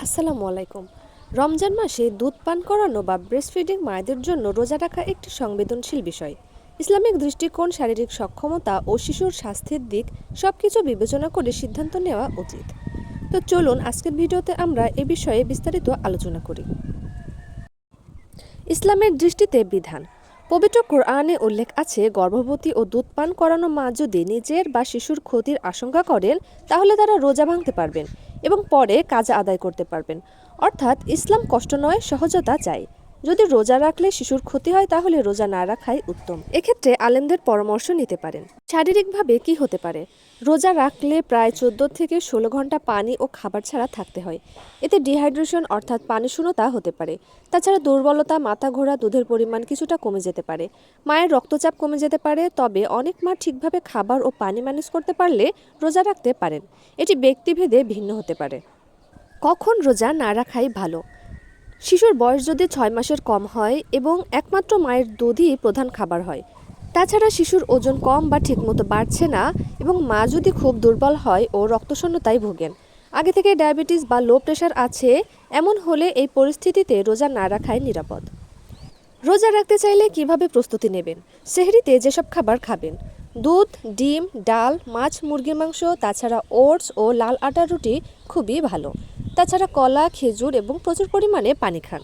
আসসালামু আলাইকুম। রমজান মাসে দুধ পান করানো বা ব্রেস্টফিডিং মায়েদের জন্য রোজা রাখা একটি সংবেদনশীল বিষয়। ইসলামিক দৃষ্টিকোণ, শারীরিক সক্ষমতা ও শিশুর স্বাস্থ্যের দিক সবকিছু বিবেচনা করে সিদ্ধান্ত নেওয়া উচিত। তো চলুন আজকের ভিডিওতে আমরা এ বিষয়ে বিস্তারিত আলোচনা করি। ইসলামের দৃষ্টিতে বিধান। পবিত্র কোরআনে উল্লেখ আছে, গর্ভবতী ও দুধ পান করানো মা যদি নিজের বা শিশুর ক্ষতির আশঙ্কা করেন তাহলে তারা রোজা ভাঙতে পারবেন এবং পরে কাজা আদায় করতে পারবেন। অর্থাৎ ইসলাম কষ্ট নয়, সহজতা চায়। যদি রোজা রাখলে শিশুর ক্ষতি হয় তাহলে রোজা না রাখাই উত্তম। এক্ষেত্রে আলেমদের পরামর্শ নিতে পারেন। শারীরিকভাবে কি হতে পারে? রোজা রাখলে প্রায় 14 থেকে 16 ঘন্টা পানি ও খাবার ছাড়া থাকতে হয়। এতে ডিহাইড্রেশন অর্থাৎ পানি শূন্যতা হতে পারে। তাছাড়া দুর্বলতা, মাথা ঘোরা, দুধের পরিমাণ কিছুটা কমে যেতে পারে। মায়ের রক্তচাপ কমে যেতে পারে। তবে অনেক মা ঠিকভাবে খাবার ও পানি ম্যানেজ করতে পারলে রোজা রাখতে পারেন। এটি ব্যক্তিভেদে ভিন্ন হতে পারে। কখন রোজা না রাখাই ভালো? শিশুর বয়স যদি 6 মাসের কম হয় এবং একমাত্র মায়ের দুধই প্রধান খাবার হয়, তাছাড়া শিশুর ওজন কম বা ঠিকমতো বাড়ছে না এবং মা যদি খুব দুর্বল হয় ও রক্তশূন্যতায় ভোগেন, আগে থেকে ডায়াবেটিস বা লো প্রেশার আছে, এমন হলে এই পরিস্থিতিতে রোজা না রাখাই নিরাপদ। রোজা রাখতে চাইলে কিভাবে প্রস্তুতি নেবেন? সেহরিতে যেসব খাবার খাবেন: দুধ, ডিম, ডাল, মাছ, মুরগির মাংস, তাছাড়া ওটস ও লাল আটার রুটি খুবই ভালো। তাছাড়া কলা, খেজুর এবং প্রচুর পরিমাণে পানি খান।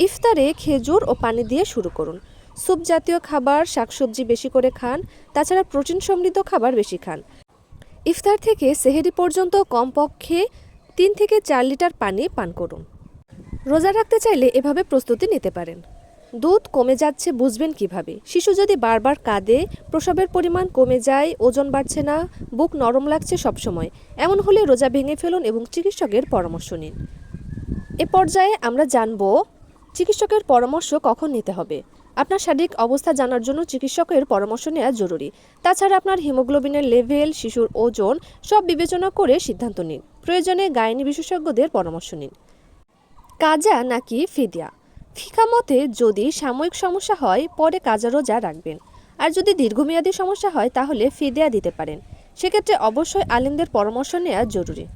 ইফতারে খেজুর ও পানি দিয়ে শুরু করুন। স্যুপ জাতীয় খাবার, শাকসবজি বেশি করে খান। তাছাড়া প্রোটিন সমৃদ্ধ খাবার বেশি খান। ইফতার থেকে সেহরি পর্যন্ত কমপক্ষে 3 থেকে 4 লিটার পানি পান করুন। রোজা রাখতে চাইলে এভাবে প্রস্তুতি নিতে পারেন। দুধ কমে যাচ্ছে বুঝবেন কিভাবে? শিশু যদি বারবার কাঁদে, প্রসবের পরিমাণ কমে যায়, ওজন বাড়ছে না, বুক নরম লাগছে সবসময়, এমন হলে রোজা ভেঙে ফেলুন এবং চিকিৎসকের পরামর্শ নিন। এ পর্যায়ে আমরা জানব চিকিৎসকের পরামর্শ কখন নিতে হবে। আপনার শারীরিক অবস্থা জানার জন্য চিকিৎসকের পরামর্শ নেওয়া জরুরি। তাছাড়া আপনার হিমোগ্লোবিনের লেভেল, শিশুর ওজন সব বিবেচনা করে সিদ্ধান্ত নিন। প্রয়োজনে গাইনি বিশেষজ্ঞদের পরামর্শ নিন। কাজা নাকি ফিদিয়া? ফিকা মতে যদি সাময়িক সমস্যা হয় পরে কাজা রোজা রাখবেন, আর যদি দীর্ঘমেয়াদী সমস্যা হয় তাহলে ফিদিয়া দিতে পারেন। সেক্ষেত্রে অবশ্যই আলেমদের পরামর্শ নেওয়া জরুরি।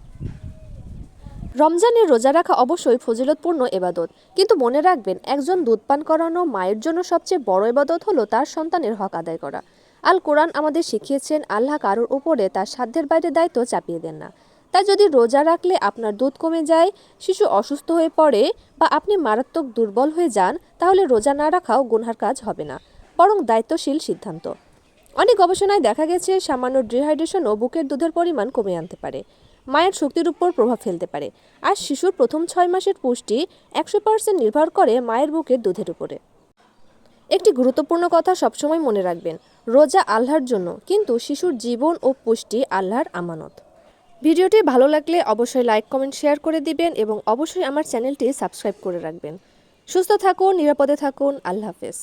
রমজানে রোজা রাখা অবশ্যই ফজিলতপূর্ণ এবাদত, কিন্তু মনে রাখবেন, একজন দুধ পান করানো মায়ের জন্য সবচেয়ে বড় এবাদত হলো তার সন্তানের হক আদায় করা। আল কোরআন আমাদের শিখিয়েছেন, আল্লাহ কারোর উপরে তার সাধ্যের বাইরে দায়িত্ব চাপিয়ে দেন না। তাই যদি রোজা রাখলে আপনার দুধ কমে যায়, শিশু অসুস্থ হয়ে পড়ে বা আপনি মারাত্মক দুর্বল হয়ে যান, তাহলে রোজা না রাখাও গুনহার কাজ হবে না, বরং দায়িত্বশীল সিদ্ধান্ত। অনেক গবেষণায় দেখা গেছে, সামান্য ডিহাইড্রেশনও বুকের দুধের পরিমাণ কমে আনতে পারে, মায়ের শক্তির উপর প্রভাব ফেলতে পারে। আর শিশুর প্রথম 6 মাসের পুষ্টি 100% নির্ভর করে মায়ের বুকের দুধের উপরে। একটি গুরুত্বপূর্ণ কথা সবসময় মনে রাখবেন, রোজা আল্লাহর জন্য, কিন্তু শিশুর জীবন ও পুষ্টি আল্লাহর আমানত। ভিডিওটি ভালো লাগলে অবশ্যই লাইক, কমেন্ট, শেয়ার করে দিবেন এবং অবশ্যই আমার চ্যানেলটি সাবস্ক্রাইব করে রাখবেন। সুস্থ থাকুন, নিরাপদে থাকুন। আল্লাহ হাফেজ।